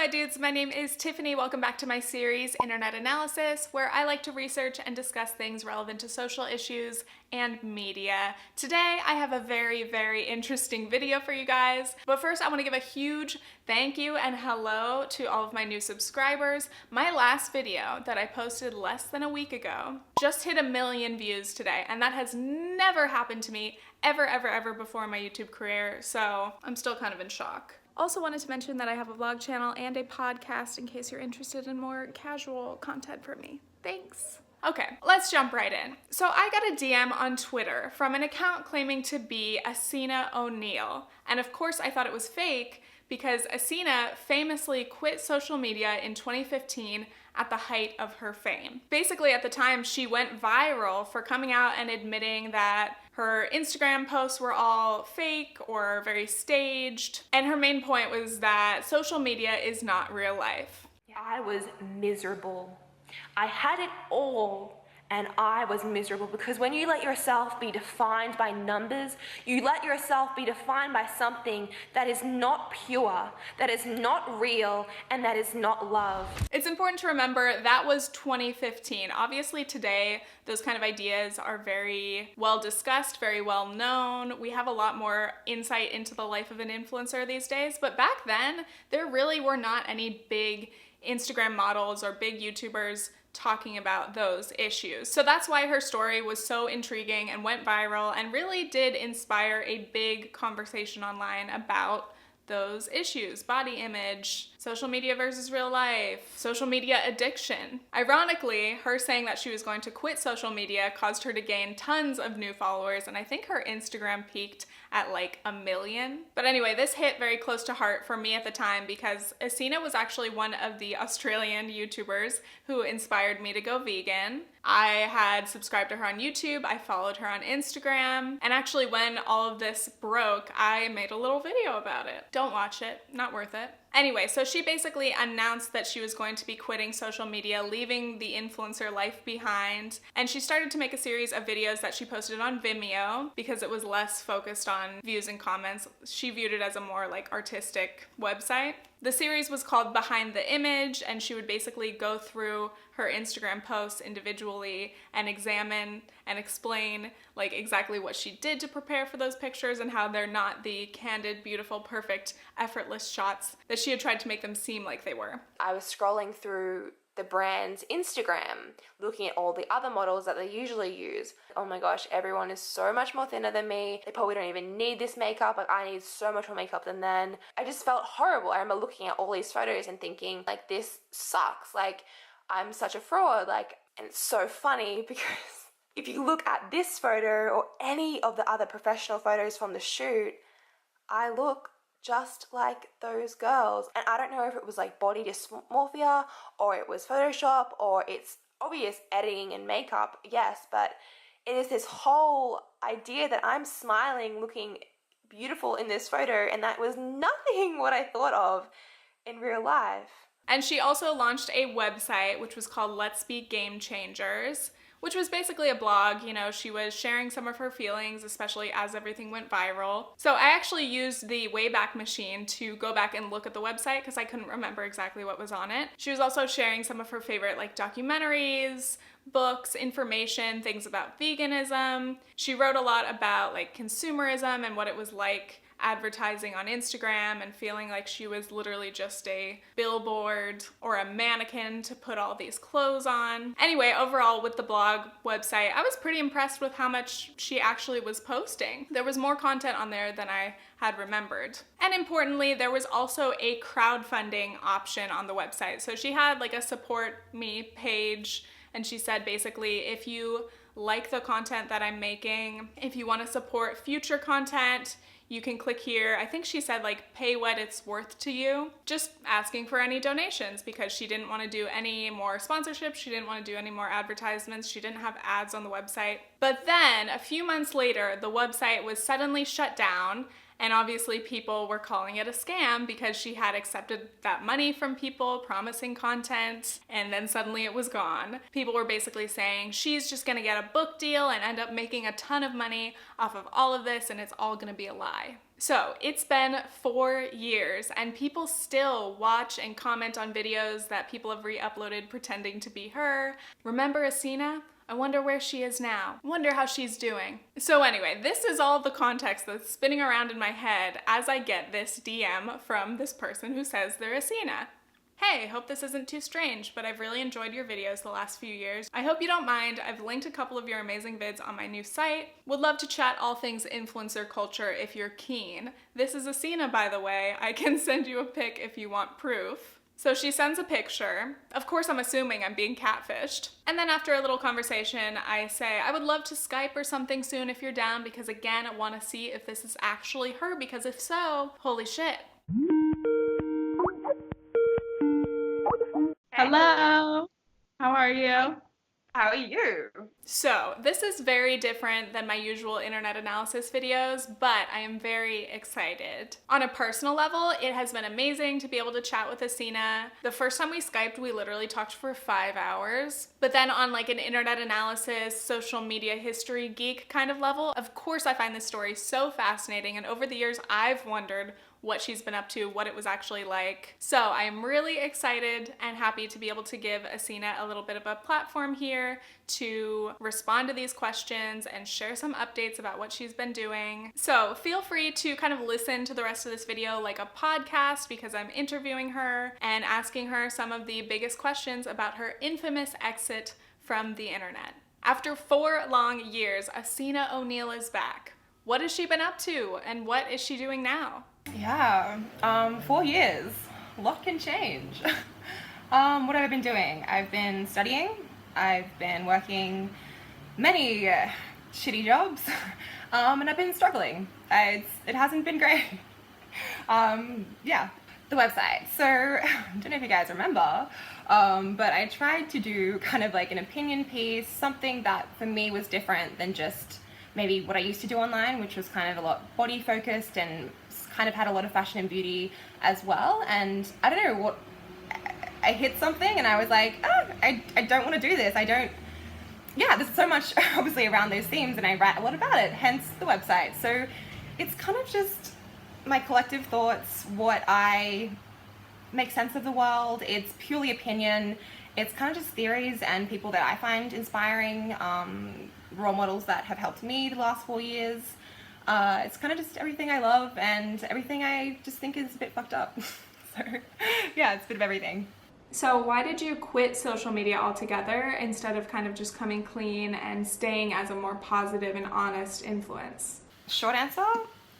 my dudes, my name is Tiffany. Welcome back to my series, Internet Analysis, where I like to research and discuss things relevant to social issues and media. Today, I have a very interesting video for you guys. But first, I want to give a huge thank you and hello to all of my new subscribers. My last video that I posted less than a week ago just hit 1 million views today, and that has never happened to me ever before in my YouTube career, so I'm still kind of in shock. Also wanted to mention that I have a vlog channel and a podcast in case you're interested in more casual content from me. Thanks. Okay, let's jump right in. So I got a DM on Twitter from an account claiming to be Essena O'Neill. And of course I thought it was fake because Essena famously quit social media in 2015 at the height of her fame. Basically at the time she went viral for coming out and admitting that her Instagram posts were all fake or very staged. And her main point was that social media is not real life. I was miserable. I had it all and I was miserable because when you let yourself be defined by numbers, you let yourself be defined by something that is not pure, that is not real, and that is not love. It's important to remember that was 2015. Obviously today, those kind of ideas are very well discussed, very well known. We have a lot more insight into the life of an influencer these days, but back then, there really were not any big Instagram models or big YouTubers talking about those issues. So that's why her story was so intriguing and went viral and really did inspire a big conversation online about those issues: body image, social media versus real life, social media addiction. Ironically, her saying that she was going to quit social media caused her to gain tons of new followers, and I think her Instagram peaked at like 1 million. But anyway, this hit very close to heart for me at the time because Essena was actually one of the Australian YouTubers who inspired me to go vegan. I had subscribed to her on YouTube, I followed her on Instagram, and actually when all of this broke, I made a little video about it. Don't watch it, not worth it. Anyway, so she basically announced that she was going to be quitting social media, leaving the influencer life behind, and she started to make a series of videos that she posted on Vimeo because it was less focused on views and comments. She viewed it as a more like artistic website. The series was called Behind the Image, and she would basically go through her Instagram posts individually and examine and explain like exactly what she did to prepare for those pictures and how they're not the candid, beautiful, perfect, effortless shots that she had tried to make them seem like they were. I was scrolling through the brand's Instagram, looking at all the other models that they usually use. Oh my gosh, everyone is so much more thinner than me. They probably don't even need this makeup. Like, I need so much more makeup than them. I just felt horrible. I remember looking at all these photos and thinking, like, this sucks. Like, I'm such a fraud. Like, and it's so funny because if you look at this photo or any of the other professional photos from the shoot, I look just like those girls. And I don't know if it was like body dysmorphia or it was Photoshop or it's obvious editing and makeup, yes, but it is this whole idea that I'm smiling, looking beautiful in this photo, and that was nothing what I thought of in real life. And she also launched a website which was called letsbegamechangers, which was basically a blog. You know, she was sharing some of her feelings, especially as everything went viral. So I actually used the Wayback Machine to go back and look at the website because I couldn't remember exactly what was on it. She was also sharing some of her favorite like documentaries, books, information, things about veganism. She wrote a lot about like consumerism and what it was like advertising on Instagram and feeling like she was literally just a billboard or a mannequin to put all these clothes on. Anyway, overall with the blog website, I was pretty impressed with how much she actually was posting. There was more content on there than I had remembered. And importantly, there was also a crowdfunding option on the website. So she had like a support me page, and she said basically, if you like the content that I'm making, if you want to support future content, you can click here. I think she said like pay what it's worth to you. Just asking for any donations because she didn't want to do any more sponsorships. She didn't want to do any more advertisements. She didn't have ads on the website. But then a few months later, the website was suddenly shut down. And obviously people were calling it a scam because she had accepted that money from people promising content, and then suddenly it was gone. People were basically saying she's just gonna get a book deal and end up making a ton of money off of all of this and it's all gonna be a lie. So it's been 4 years and people still watch and comment on videos that people have re-uploaded pretending to be her. Remember Essena? I wonder where she is now. Wonder how she's doing. So anyway, this is all the context that's spinning around in my head as I get this DM from this person who says they're Essena. Hey, hope this isn't too strange, but I've really enjoyed your videos the last few years. I hope you don't mind. I've linked a couple of your amazing vids on my new site. Would love to chat all things influencer culture if you're keen. This is Essena, by the way. I can send you a pic if you want proof. So she sends a picture. Of course, I'm assuming I'm being catfished. And then after a little conversation, I say, I would love to Skype or something soon if you're down, because again, I want to see if this is actually her, because if so, holy shit. Hello, how are you? How are you? So this is very different than my usual internet analysis videos, but I am very excited. On a personal level, it has been amazing to be able to chat with Essena. The first time we Skyped, we literally talked for 5 hours. But then on like an internet analysis, social media history geek kind of level, of course I find this story so fascinating, and over the years I've wondered what she's been up to, what it was actually like. So I am really excited and happy to be able to give Essena a little bit of a platform here to respond to these questions and share some updates about what she's been doing. So feel free to kind of listen to the rest of this video like a podcast, because I'm interviewing her and asking her some of the biggest questions about her infamous exit from the internet. After 4 long years, Essena O'Neill is back. What has she been up to and what is she doing now? Yeah, 4 years. A lot can change. What have I been doing? I've been studying. I've been working many shitty jobs, and I've been struggling. It hasn't been great. Yeah, the website. So, I don't know if you guys remember, but I tried to do kind of like an opinion piece, something that for me was different than just maybe what I used to do online, which was kind of a lot body focused and kind of had a lot of fashion and beauty as well. And I don't know what, I hit something and I was like, oh, I don't want to do this. There's so much obviously around those themes and I write a lot about it, hence the website. So it's kind of just my collective thoughts, what I make sense of the world. It's purely opinion. It's kind of just theories and people that I find inspiring, role models that have helped me the last 4 years. It's kind of just everything I love and everything I just think is a bit fucked up. So yeah, it's a bit of everything. So why did you quit social media altogether instead of kind of just coming clean and staying as a more positive and honest influence? Short answer,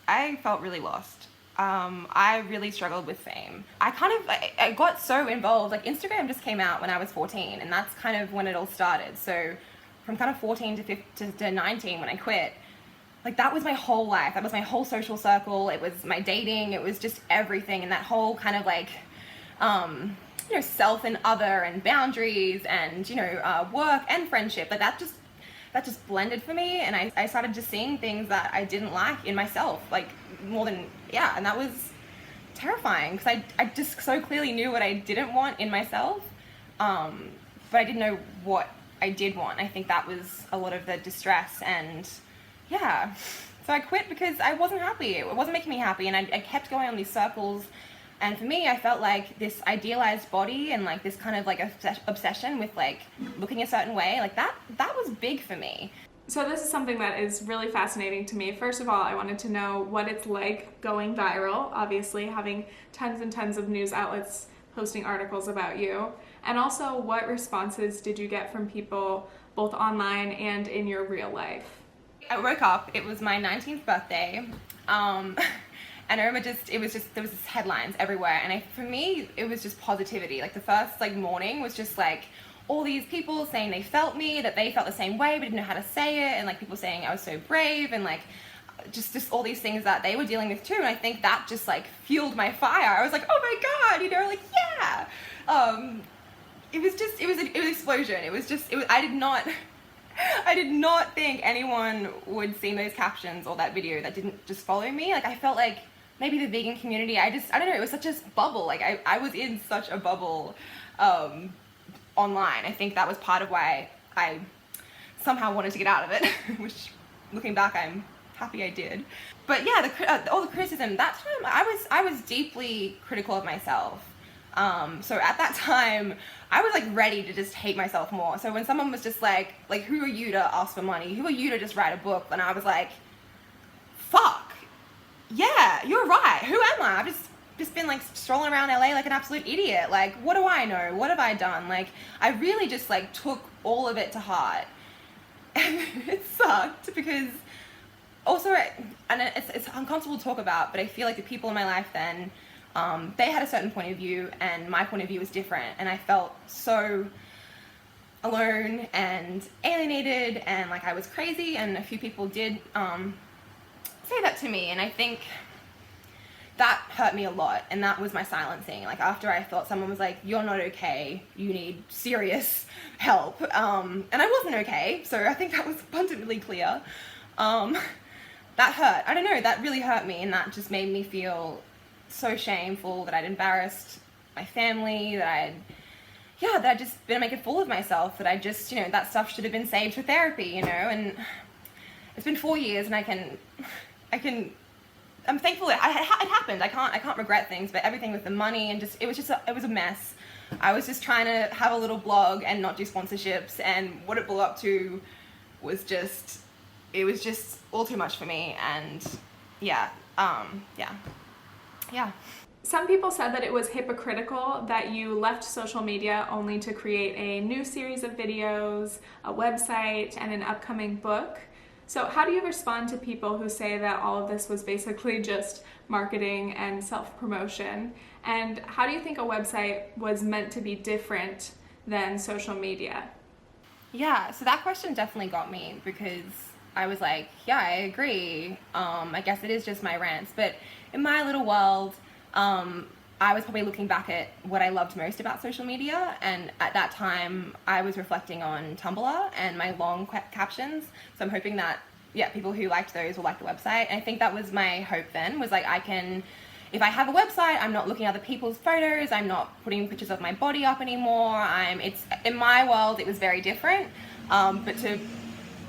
I felt really lost. I really struggled with fame. I got so involved, like Instagram just came out when I was 14 and that's kind of when it all started. So from kind of 14 to 19 when I quit, like that was my whole life. That was my whole social circle. It was my dating. It was just everything. And that whole kind of like, self and other and boundaries and, work and friendship. Like that just blended for me. And I started just seeing things that I didn't like in myself, like more than, and that was terrifying because I just so clearly knew what I didn't want in myself. But I didn't know what I did want. I think that was a lot of the distress and so I quit because I wasn't happy. It wasn't making me happy and I kept going on these circles, and for me I felt like this idealized body and like this kind of like obsession with like looking a certain way, like that was big for me. So this is something that is really fascinating to me. First of all, I wanted to know what it's like going viral, obviously having tons and tons of news outlets posting articles about you, and also what responses did you get from people both online and in your real life? I woke up, it was my 19th birthday, and I remember there was this headlines everywhere, and for me, it was just positivity. Like the first morning was just like all these people saying they felt me, that they felt the same way but didn't know how to say it, and like people saying I was so brave, and like just all these things that they were dealing with too, and I think that just like fueled my fire. I was like, oh my god, it was an explosion. I did not think anyone would see those captions or that video that didn't just follow me. Like I felt like maybe the vegan community, I don't know, it was such a bubble. Like I was in such a bubble online. I think that was part of why I somehow wanted to get out of it, which looking back I'm happy I did. But yeah, all the criticism, that time I was deeply critical of myself. So at that time, I was like ready to just hate myself more. So when someone was just like, who are you to ask for money? Who are you to just write a book? And I was like, fuck, yeah, you're right. Who am I? I've just been like strolling around LA like an absolute idiot. Like, what do I know? What have I done? Like, I really just like took all of it to heart. And it sucked because also, and it's uncomfortable to talk about, but I feel like the people in my life then, they had a certain point of view and my point of view was different, and I felt so alone and alienated and like I was crazy, and a few people did say that to me, and I think that hurt me a lot, and that was my silencing. Like after I thought someone was like, you're not okay, you need serious help, and I wasn't okay, so I think that was abundantly clear. That hurt. I don't know, that really hurt me, and that just made me feel so shameful that I'd embarrassed my family, that I'd just been making a fool of myself, that I just, that stuff should have been saved for therapy, and it's been 4 years, and I'm thankful it happened. I can't regret things, but everything with the money and it was a mess. I was just trying to have a little blog and not do sponsorships, and what it blew up to was just all too much for me, and yeah. Some people said that it was hypocritical that you left social media only to create a new series of videos, a website, and an upcoming book. So how do you respond to people who say that all of this was basically just marketing and self-promotion? And how do you think a website was meant to be different than social media? Yeah, so that question definitely got me, because I was like, yeah, I agree. I guess it is just my rants, but in my little world, I was probably looking back at what I loved most about social media, and at that time I was reflecting on Tumblr and my long captions, so I'm hoping that, yeah, people who liked those will like the website. And I think that was my hope then, was like, if I have a website, I'm not looking at other people's photos, I'm not putting pictures of my body up anymore, it's in my world it was very different, but to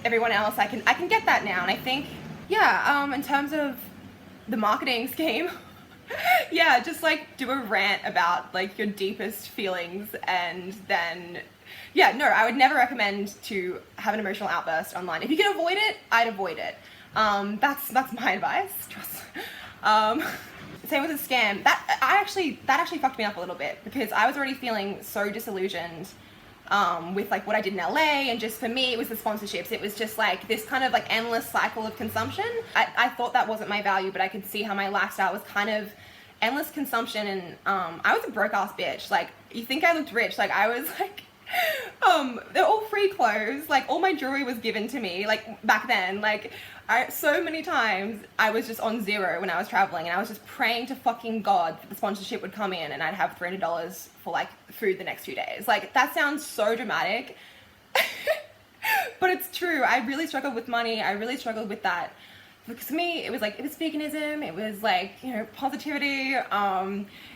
everyone else I can get that now. And I think, yeah, in terms of the marketing scheme, yeah, just like do a rant about like your deepest feelings, and then, yeah, no, I would never recommend to have an emotional outburst online. If you can avoid it, I'd avoid it. That's my advice. Same with a scam. That actually fucked me up a little bit, because I was already feeling so disillusioned with like what I did in LA, and just for me it was the sponsorships. It was just like this kind of like endless cycle of consumption. I thought that wasn't my value, but I could see how my lifestyle was kind of endless consumption, and I was a broke ass bitch. Like, you think I looked rich? Like, I was like, they're all free clothes. Like, all my jewelry was given to me. Like, back then, like, so many times I was just on zero when I was traveling, and I was just praying to fucking God that the sponsorship would come in and I'd have $300 for like food the next few days. Like, that sounds so dramatic, but it's true. I really struggled with money. I really struggled with that. Because to me, it was veganism, it was like, positivity,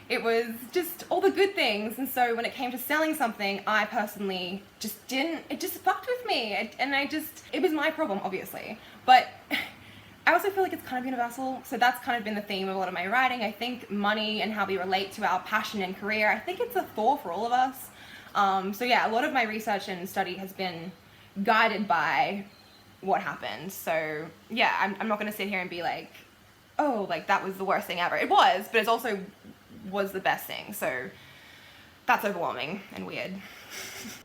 it was just all the good things. And so when it came to selling something, I personally it just fucked with me. It was my problem, obviously. But I also feel like it's kind of universal. So that's kind of been the theme of a lot of my writing. I think money and how we relate to our passion and career, I think it's a thought for all of us. So yeah, a lot of my research and study has been guided by what happened. So yeah, I'm not going to sit here and be like, oh, like that was the worst thing ever. It was, but it also was the best thing. So that's overwhelming and weird.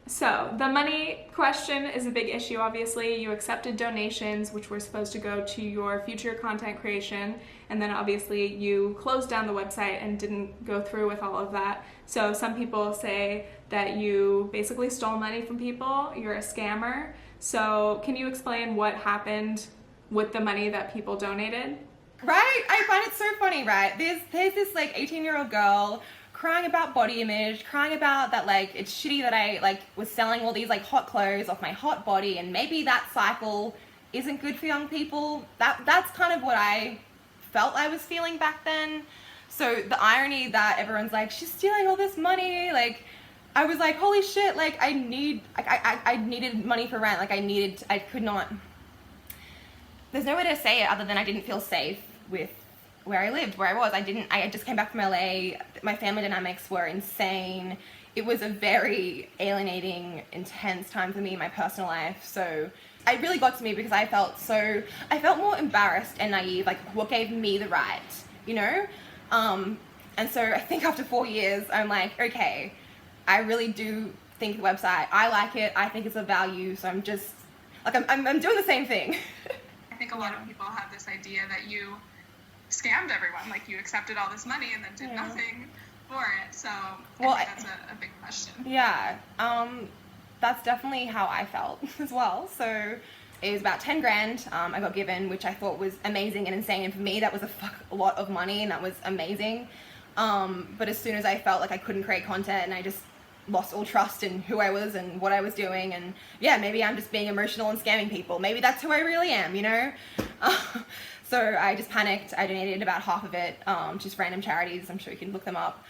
So the money question is a big issue. Obviously, you accepted donations, which were supposed to go to your future content creation, and then obviously you closed down the website and didn't go through with all of that. So some people say that you basically stole money from people, you're a scammer. So can you explain what happened with the money that people donated? Right? I find it so funny, right? There's this like 18-year-old girl crying about body image, crying about that like it's shitty that I like was selling all these like hot clothes off my hot body, and maybe that cycle isn't good for young people. That's kind of what I felt I was feeling back then. So the irony that everyone's like, she's stealing all this money, like I was like, holy shit, like I needed money for rent. Like I could not, there's no way to say it other than I didn't feel safe with where I lived, where I was. I just came back from LA. My family dynamics were insane. It was a very alienating, intense time for me in my personal life. So it really got to me because I felt more embarrassed and naive, like what gave me the right, you know? And so I think after 4 years, I'm like, okay, I really do think the website, I like it, I think it's a value, so I'm just, like, I'm doing the same thing. I think a lot of people have this idea that you scammed everyone, like you accepted all this money and then did nothing for it, so I think that's a big question. Yeah, that's definitely how I felt as well. So it was about 10 grand I got given, which I thought was amazing and insane, and for me that was a lot of money, and that was amazing. But as soon as I felt like I couldn't create content and I just lost all trust in who I was and what I was doing, and yeah, maybe I'm just being emotional and scamming people. Maybe that's who I really am, you know? So I just panicked. I donated about half of it, just random charities. I'm sure you can look them up.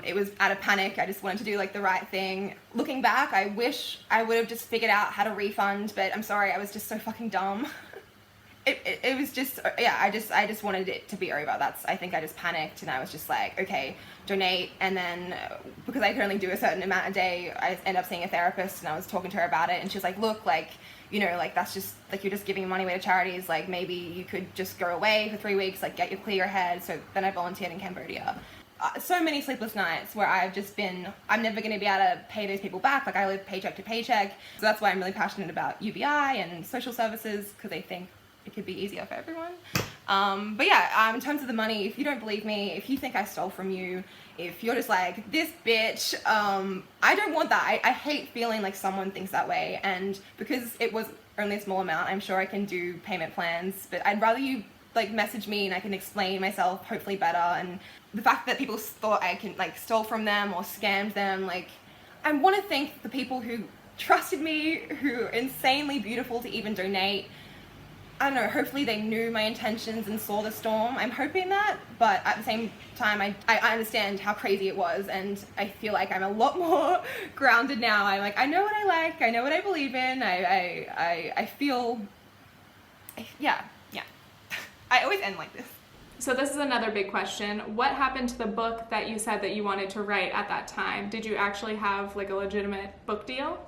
It was out of panic. I just wanted to do like the right thing. Looking back, I wish I would have just figured out how to refund, but I'm sorry, I was just so fucking dumb. It was just, yeah, I just wanted it to be over. I think I just panicked, and I was just like, okay, donate. And then because I could only do a certain amount a day, I ended up seeing a therapist, and I was talking to her about it, and she was like, look, like, you know, like, that's just, like, you're just giving money away to charities. Like, maybe you could just go away for 3 weeks, like, clear your head. So then I volunteered in Cambodia. So many sleepless nights where I've just been, I'm never going to be able to pay those people back. Like, I live paycheck to paycheck. So that's why I'm really passionate about UBI and social services, because I think it could be easier for everyone. But yeah, in terms of the money, if you don't believe me, if you think I stole from you, if you're just like, this bitch, I don't want that. I hate feeling like someone thinks that way. And because it was only a small amount, I'm sure I can do payment plans, but I'd rather you like message me and I can explain myself hopefully better. And the fact that people thought I can like stole from them or scammed them, like, I want to thank the people who trusted me, who are insanely beautiful to even donate. I don't know, hopefully they knew my intentions and saw the storm. I'm hoping that, but at the same time, I understand how crazy it was, and I feel like I'm a lot more grounded now. I'm like, I know what I like, I know what I believe in, I feel, yeah. I always end like this. So this is another big question. What happened to the book that you said that you wanted to write at that time? Did you actually have like a legitimate book deal?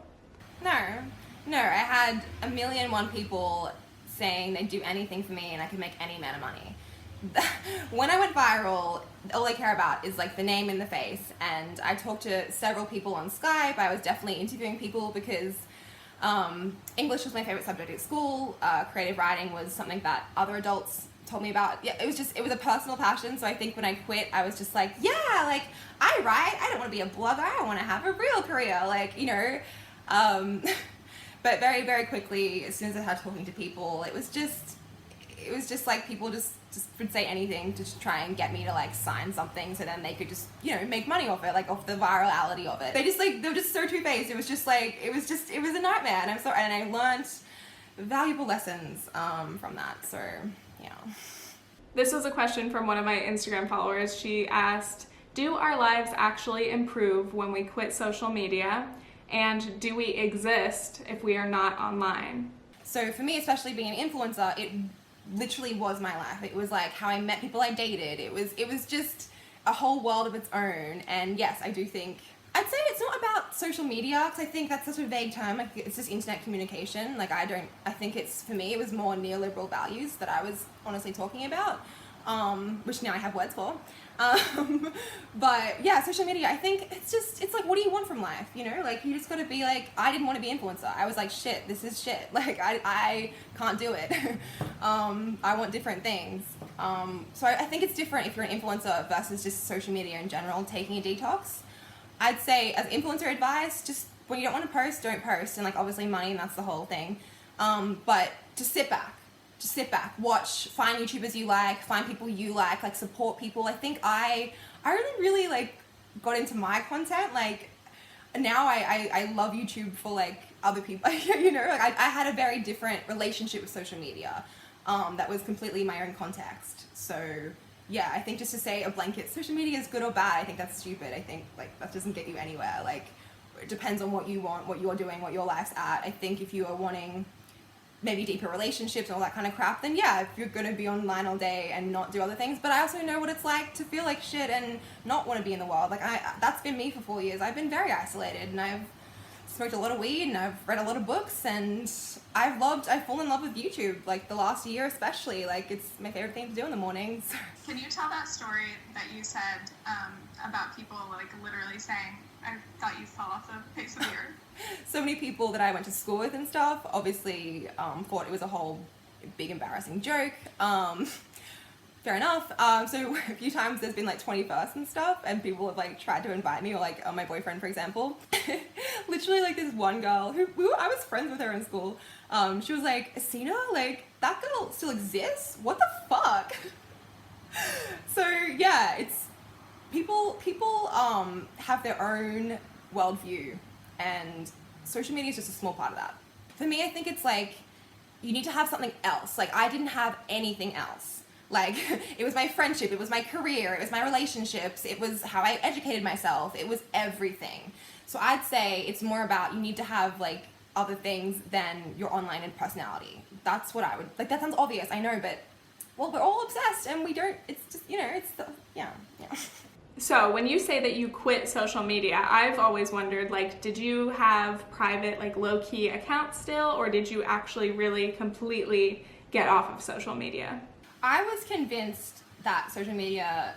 No, I had 1,000,001 people saying they'd do anything for me and I could make any amount of money. When I went viral, all I care about is like the name and the face, and I talked to several people on Skype. I was definitely interviewing people because English was my favorite subject at school. Creative writing was something that other adults told me about. Yeah, it was a personal passion. So I think when I quit, I was just like, yeah, like, I write, I don't want to be a blogger, I want to have a real career, like, you know. But very, very quickly, as soon as I started talking to people, it was just like people just would say anything to just try and get me to like sign something, so then they could just, you know, make money off it, like off the virality of it. They were just so two-faced. It was a nightmare, and I'm sorry, and I learned valuable lessons from that. So yeah. This was a question from one of my Instagram followers. She asked, do our lives actually improve when we quit social media? And do we exist if we are not online? So for me, especially being an influencer, it literally was my life. It was like how I met people I dated. It was just a whole world of its own. And yes, I do think, I'd say it's not about social media, because I think that's such a vague term. Like, it's just internet communication. Like, I think it's, for me, it was more neoliberal values that I was honestly talking about, which now I have words for. But yeah, social media, I think it's like, what do you want from life? You know, like, you just gotta be like, I didn't want to be an influencer. I was like, shit, this is shit. Like, I can't do it. I want different things. So I think it's different if you're an influencer versus just social media in general, taking a detox. I'd say as influencer advice, just when you don't want to post, don't post. And like, obviously money, and that's the whole thing. But just sit back, watch, find YouTubers you like, find people you like support people. I think I really like got into my content. Like, now I love YouTube for like other people, you know, like I had a very different relationship with social media, that was completely my own context. So yeah, I think just to say a blanket, social media is good or bad, I think that's stupid. I think like that doesn't get you anywhere. Like, it depends on what you want, what you're doing, what your life's at. I think if you are wanting maybe deeper relationships and all that kind of crap, then yeah, if you're gonna be online all day and not do other things. But I also know what it's like to feel like shit and not want to be in the world. Like that's been me for 4 years. I've been very isolated, and I've smoked a lot of weed, and I've read a lot of books, and I've fallen in love with YouTube, like the last year especially. Like, it's my favorite thing to do in the mornings. Can you tell that story that you said about people like literally saying, I thought you fell off the face of the earth? So many people that I went to school with and stuff obviously thought it was a whole big embarrassing joke. Fair enough. So a few times there's been like 21st and stuff, and people have like tried to invite me, or like my boyfriend, for example. Literally, like, this one girl I was friends with her in school. She was like, Essena, like, that girl still exists? What the fuck? So yeah, it's people have their own worldview, and social media is just a small part of that. For me, I think it's like you need to have something else. Like, I didn't have anything else. Like, it was my friendship, it was my career, it was my relationships, it was how I educated myself, it was everything. So I'd say it's more about, you need to have like other things than your online and personality. That's what I would, like, that sounds obvious, I know, but, well, we're all obsessed and we don't, it's just, you know, it's the, yeah. So when you say that you quit social media, I've always wondered, like, did you have private, like, low-key accounts still, or did you actually really completely get off of social media? I was convinced that social media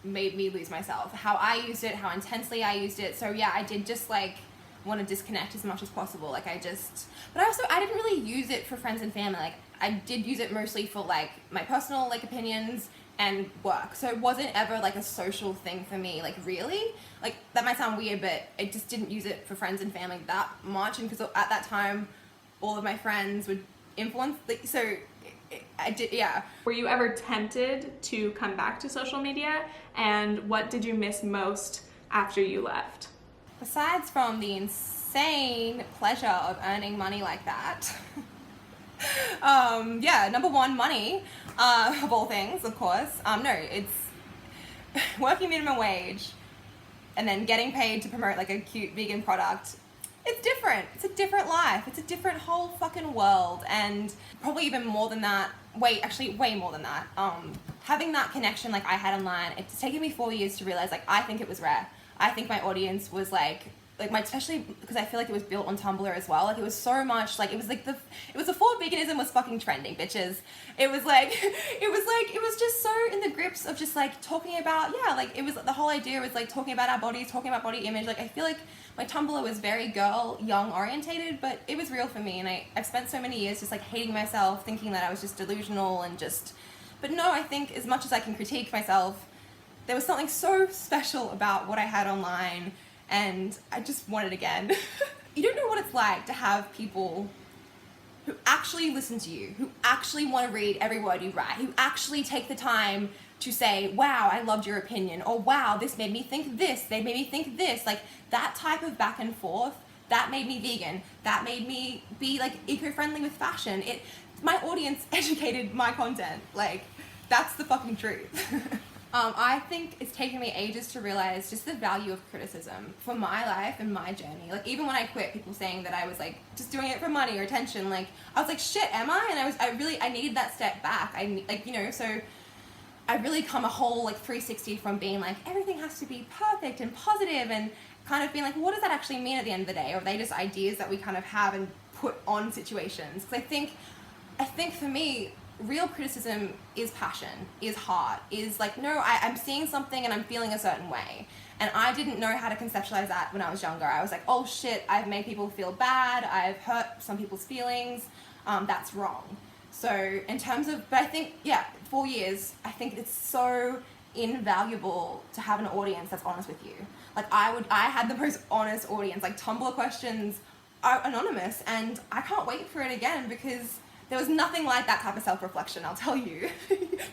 made me lose myself. How I used it, how intensely I used it. So yeah, I did just like want to disconnect as much as possible. Like I didn't really use it for friends and family. Like I did use it mostly for like my personal like opinions and work. So it wasn't ever like a social thing for me. Like really, like that might sound weird, but I just didn't use it for friends and family that much. And because at that time, all of my friends would influence, like, so I did, yeah. Were you ever tempted to come back to social media, and what did you miss most after you left? Besides from the insane pleasure of earning money like that, yeah, number one, money, of all things, of course. No, it's working minimum wage and then getting paid to promote like a cute vegan product. It's different. It's a different life. It's a different whole fucking world. And probably even more than that, way more than that. Having that connection like I had online, it's taken me 4 years to realize, like, I think it was rare. I think my audience was like especially because I feel like it was built on Tumblr as well. Like, it was so much, like, it was before veganism was fucking trending, bitches. It was just so in the grips of just like talking about, yeah, like it was, the whole idea was like talking about our bodies, talking about body image. Like, I feel like my Tumblr was very young orientated, but it was real for me. And I've spent so many years just like hating myself, thinking that I was just delusional and just, but no, I think as much as I can critique myself, there was something so special about what I had online, and I just want it again. You don't know what it's like to have people who actually listen to you, who actually want to read every word you write, who actually take the time to say, wow, I loved your opinion, or wow, this made me think this, they made me think this. Like, that type of back and forth, that made me vegan, that made me be like eco-friendly with fashion. My audience educated my content. Like, that's the fucking truth. I think it's taken me ages to realize just the value of criticism for my life and my journey. Like, even when I quit, people saying that I was like just doing it for money or attention, like I was like, shit, am I? And I needed that step back. So I've really come a whole like 360 from being like everything has to be perfect and positive, and kind of being like, what does that actually mean at the end of the day? Or are they just ideas that we kind of have and put on situations? Because I think for me, real criticism is passion, is heart, is like, no, I'm seeing something and I'm feeling a certain way. And I didn't know how to conceptualize that when I was younger. I was like, oh shit, I've made people feel bad, I've hurt some people's feelings, that's wrong. So in terms of, but I think, yeah, 4 years, I think it's so invaluable to have an audience that's honest with you. Like, I had the most honest audience. Like, Tumblr questions are anonymous, and I can't wait for it again, because there was nothing like that type of self-reflection, I'll tell you.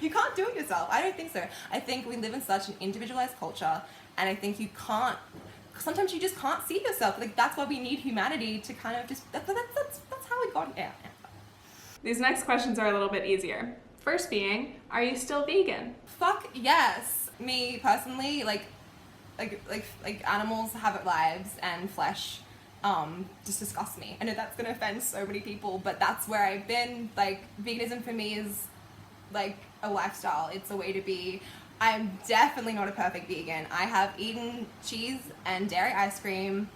You can't do it yourself. I don't think so. I think we live in such an individualized culture, and I think sometimes you just can't see yourself. Like, that's why we need humanity to kind of just, that's how we got here. These next questions are a little bit easier. First being, are you still vegan? Fuck yes. Me personally, like animals have lives and flesh, just disgusts me. I know that's gonna offend so many people, but that's where I've been. Like, veganism for me is like a lifestyle. It's a way to be. I'm definitely not a perfect vegan. I have eaten cheese and dairy ice cream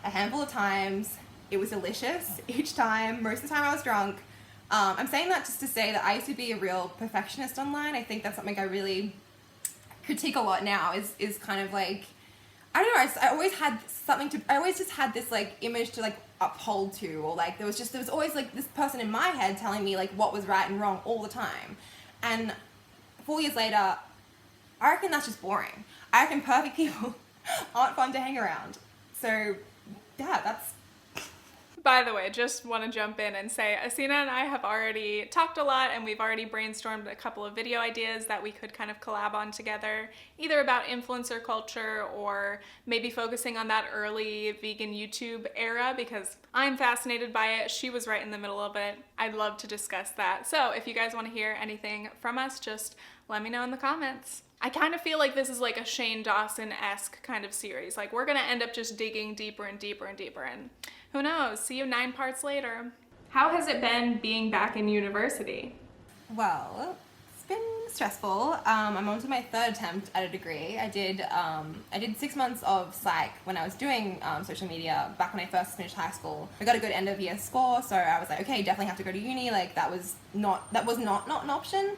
a handful of times. It was delicious each time. Most of the time I was drunk. I'm saying that just to say that I used to be a real perfectionist online. I think that's something I really critique a lot now, is kind of like, I don't know, I always had something to, I always just had this like image to like uphold to, or like there was always like this person in my head telling me like what was right and wrong all the time. And 4 years later, I reckon that's just boring. I reckon perfect people aren't fun to hang around. So yeah, that's... By the way, just want to jump in and say Essena and I have already talked a lot, and we've already brainstormed a couple of video ideas that we could kind of collab on together, either about influencer culture or maybe focusing on that early vegan YouTube era, because I'm fascinated by it. She was right in the middle of it. I'd love to discuss that. So if you guys want to hear anything from us, just let me know in the comments. I kind of feel like this is like a Shane Dawson-esque kind of series. Like, we're gonna end up just digging deeper and deeper and deeper, and who knows, see you 9 parts later. How has it been being back in university? Well, it's been stressful. I'm on to my 3rd attempt at a degree. I did 6 months of psych when I was doing social media back when I first finished high school. I got a good end of year score, so I was like, okay, definitely have to go to uni. Like, that was not an option.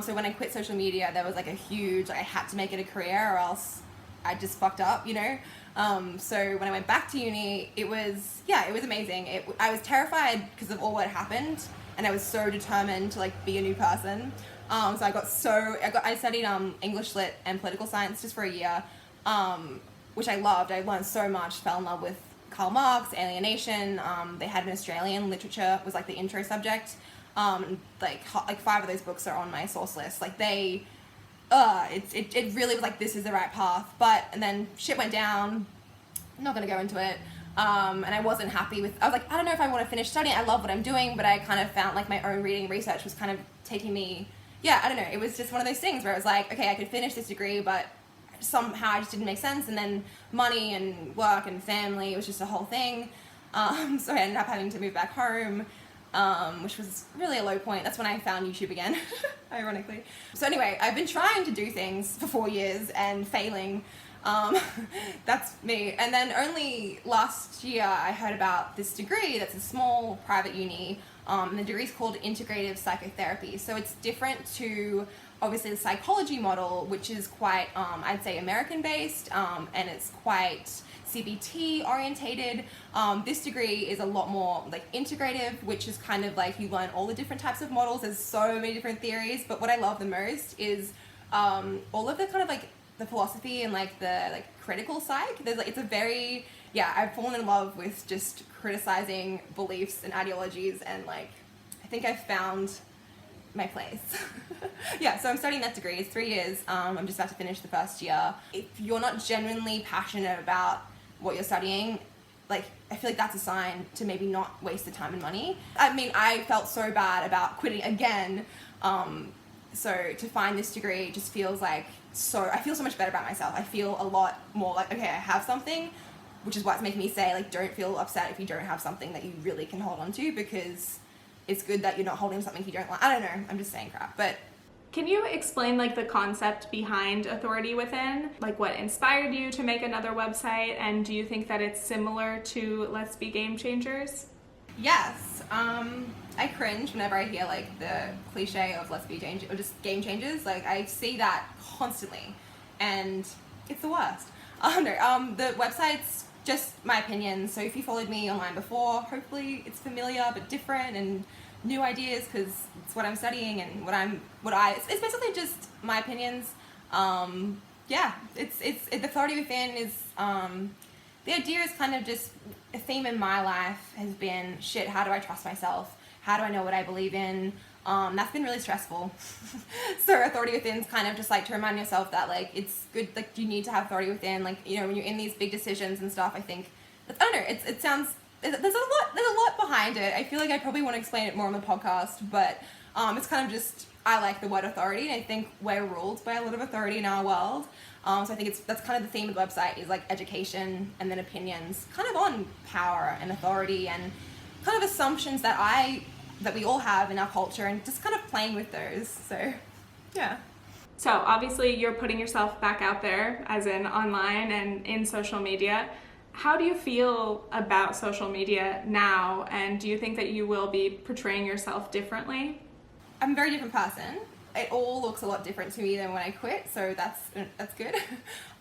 So when I quit social media, there was like a huge, like, I had to make it a career or else I just fucked up, you know? So when I went back to uni, it was amazing. I was terrified because of all what happened, and I was so determined to like be a new person. So I studied English Lit and political science just for a year, which I loved. I learned so much, fell in love with Karl Marx, alienation. They had an Australian literature was like the intro subject. Like 5 of those books are on my source list. Like it really was like, this is the right path. And then shit went down. I'm not gonna go into it. And I wasn't happy with, I was like, I don't know if I want to finish studying. I love what I'm doing, but I kind of found like my own reading research was kind of taking me, I don't know. It was just one of those things where it was like, okay, I could finish this degree, but somehow it just didn't make sense. And then money and work and family, it was just a whole thing. So I ended up having to move back home. Which was really a low point. That's when I found YouTube again, ironically. So anyway, I've been trying to do things for 4 years and failing. That's me. And then only last year I heard about this degree that's a small private uni, and the degree's called Integrative Psychotherapy. So it's different to obviously the psychology model, which is quite, I'd say, American-based, and it's quite CBT orientated. This degree is a lot more like integrative, which is kind of like you learn all the different types of models. There's so many different theories, but what I love the most is all of the kind of like the philosophy and like the like critical psych. There's like, it's a very, I've fallen in love with just criticizing beliefs and ideologies, and like I think I've found my place. So I'm studying that degree. It's 3 years. I'm just about to finish the first year. If you're not genuinely passionate about what you're studying, like I feel like that's a sign to maybe not waste the time and money. I mean, I felt so bad about quitting again. So to find this degree just feels like, I feel so much better about myself. I feel a lot more like, okay, I have something, which is why it's making me say, like, don't feel upset if you don't have something that you really can hold on to, because it's good that you're not holding something you don't like. I don't know, I'm just saying crap, but... Can you explain like the concept behind AuthorityWithin? Like, what inspired you to make another website, and do you think that it's similar to Let's Be Game Changers? Yes. I cringe whenever I hear like the cliche of Let's Be Game, or just Game Changers. Like, I see that constantly, and it's the worst. The website's just my opinion. So if you followed me online before, hopefully it's familiar but different and new ideas, because it's what I'm studying and it's basically just my opinions. It's the AuthorityWithin is the idea is kind of just a theme in my life has been, shit, how do I trust myself? How do I know what I believe in? That's been really stressful. So AuthorityWithin is kind of just like to remind yourself that like it's good, like you need to have authority within, like, you know, when you're in these big decisions and stuff. I think, I don't know, there's a lot behind it. I feel like I probably want to explain it more on the podcast, but It's kind of just, I like the word authority, and I think we're ruled by a lot of authority in our world. So I think that's kind of the theme of the website, is like education and then opinions, kind of on power and authority and kind of assumptions that we all have in our culture, and just kind of playing with those. So yeah. So obviously you're putting yourself back out there, as in online and in social media. How do you feel about social media now, and do you think that you will be portraying yourself differently? I'm a very different person. It all looks a lot different to me than when I quit, so that's good.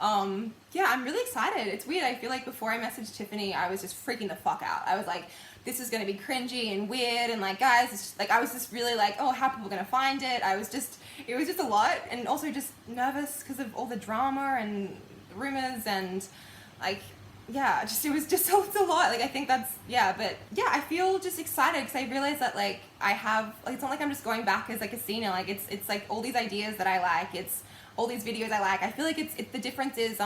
Yeah, I'm really excited. It's weird. I feel like before I messaged Tiffany, I was just freaking the fuck out. I was like, this is gonna be cringy and weird, and like, guys, it's just, like, I was just really like, oh, how are people gonna find it? It was just a lot, and also just nervous because of all the drama and rumors and like, yeah, it was just a lot. Like, I think that's, but yeah, I feel just excited because I realized that like I have, like, it's not like I'm just going back as like Essena. Like it's like all these ideas that I like, it's all these videos I like. I feel like it's the difference is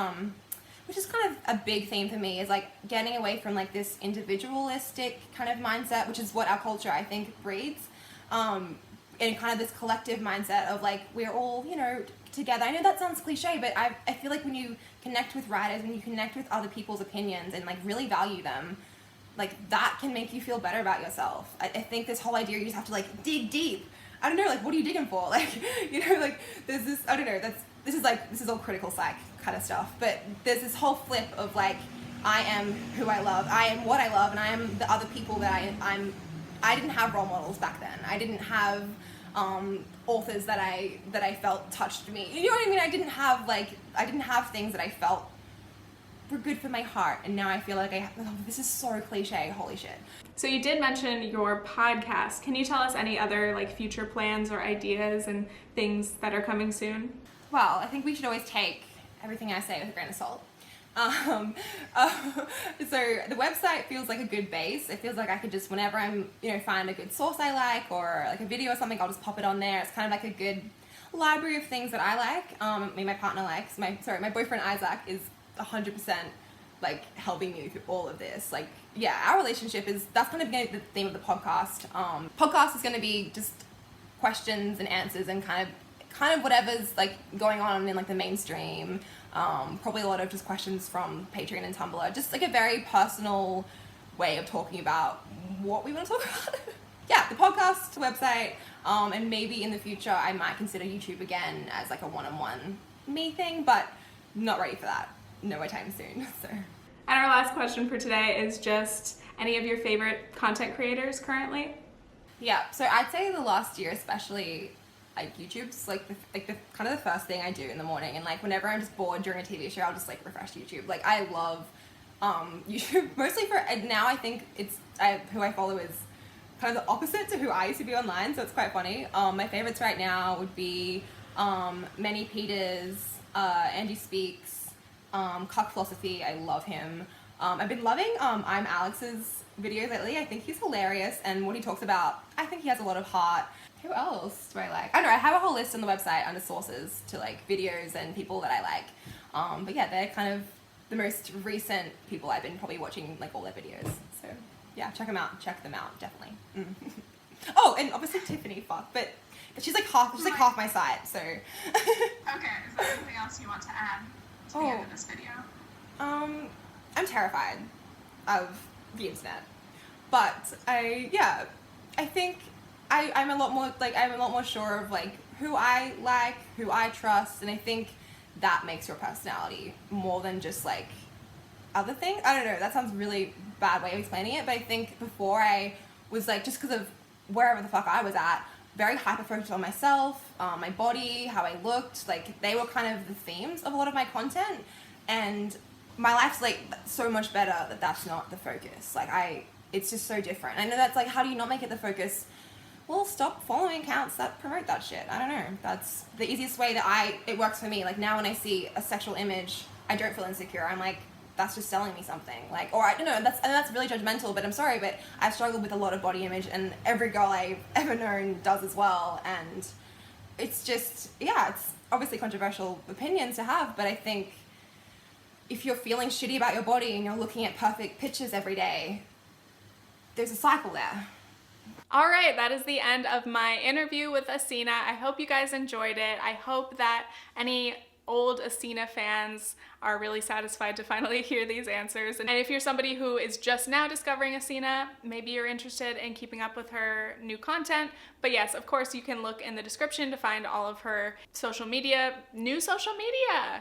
which is kind of a big theme for me, is like getting away from like this individualistic kind of mindset, which is what our culture I think breeds, and kind of this collective mindset of like we're all, you know, together. I know that sounds cliche, but I feel like when you connect with writers, when you connect with other people's opinions and like really value them, like that can make you feel better about yourself. I think this whole idea you just have to like dig deep. I don't know, like what are you digging for? Like, you know, like there's this, I don't know, this is all critical psych kind of stuff, but there's this whole flip of like, I am who I love, I am what I love, and I am the other people that I didn't have role models back then. I didn't have authors that I felt touched me. You know what I mean? I didn't have things that I felt were good for my heart, and now I feel like this is so cliche, holy shit. So you did mention your podcast. Can you tell us any other like future plans or ideas and things that are coming soon? Well, I think we should always take everything I say with a grain of salt. So the website feels like a good base. It feels like I could just, whenever I'm, you know, find a good source I like or like a video or something, I'll just pop it on there. It's kind of like a good library of things that I like. My partner likes. My boyfriend Isaac is 100% like helping me through all of this. Like, yeah, our relationship that's kind of the theme of the podcast. Podcast is going to be just questions and answers and kind of whatever's like going on in like the mainstream. Probably a lot of just questions from Patreon and Tumblr, just like a very personal way of talking about what we want to talk about. Yeah, the podcast, website, and maybe in the future I might consider YouTube again as like a one-on-one me thing, but not ready for that. No time soon. So. And our last question for today is just any of your favorite content creators currently? Yeah, so I'd say the last year especially, like YouTube's like the kind of the first thing I do in the morning, and like whenever I'm just bored during a TV show, I'll just like refresh YouTube. Like I love YouTube mostly for, and now I think who I follow is kind of the opposite to who I used to be online, so it's quite funny. My favorites right now would be Manny Peters, Angie Speaks, Cuck Philosophy. I love him. I've been loving I'm Alex's videos lately. I think he's hilarious, and what he talks about, I think he has a lot of heart. Who else do I like? I don't know, I have a whole list on the website under sources to like videos and people that I like. But yeah, they're kind of the most recent people I've been probably watching like all their videos. So yeah, check them out, definitely. Oh, and obviously Tiffany, but she's like half my site, so. Okay, is there anything else you want to add to the end of this video? I'm terrified of the internet, but I think I'm a lot more sure of like who I like, who I trust, and I think that makes your personality more than just like other things. I don't know, that sounds really bad way of explaining it, but I think before I was like, just because of wherever the fuck I was at, very hyper focused on myself, my body, how I looked, like they were kind of the themes of a lot of my content, and my life's like so much better that that's not the focus. Like it's just so different. I know that's like, how do you not make it the focus? Well, stop following accounts that promote that shit. I don't know. That's the easiest way that it works for me. Like now when I see a sexual image, I don't feel insecure. I'm like, that's just selling me something. Like, or I don't know, that's really judgmental, but I'm sorry, but I've struggled with a lot of body image, and every girl I've ever known does as well. And it's just, yeah, it's obviously controversial opinion to have, but I think if you're feeling shitty about your body and you're looking at perfect pictures every day, there's a cycle there. All right, that is the end of my interview with Essena. I hope you guys enjoyed it. I hope that any old Essena fans are really satisfied to finally hear these answers. And if you're somebody who is just now discovering Essena, maybe you're interested in keeping up with her new content. But yes, of course, you can look in the description to find all of her social media,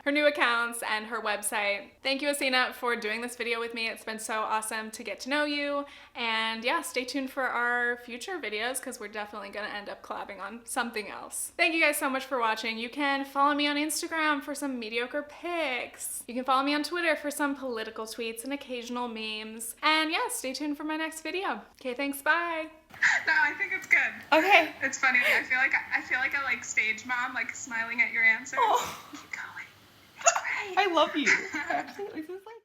her new accounts, and her website. Thank you, Essena, for doing this video with me. It's been so awesome to get to know you. And yeah, stay tuned for our future videos because we're definitely gonna end up collabing on something else. Thank you guys so much for watching. You can follow me on Instagram for some mediocre pics. You can follow me on Twitter for some political tweets and occasional memes. And yeah, stay tuned for my next video. Okay, thanks, bye. No, I think it's good. Okay. It's funny. I feel like a like stage mom, like smiling at your answers. Oh. Keep going. It's great. I love you. Absolutely. This is like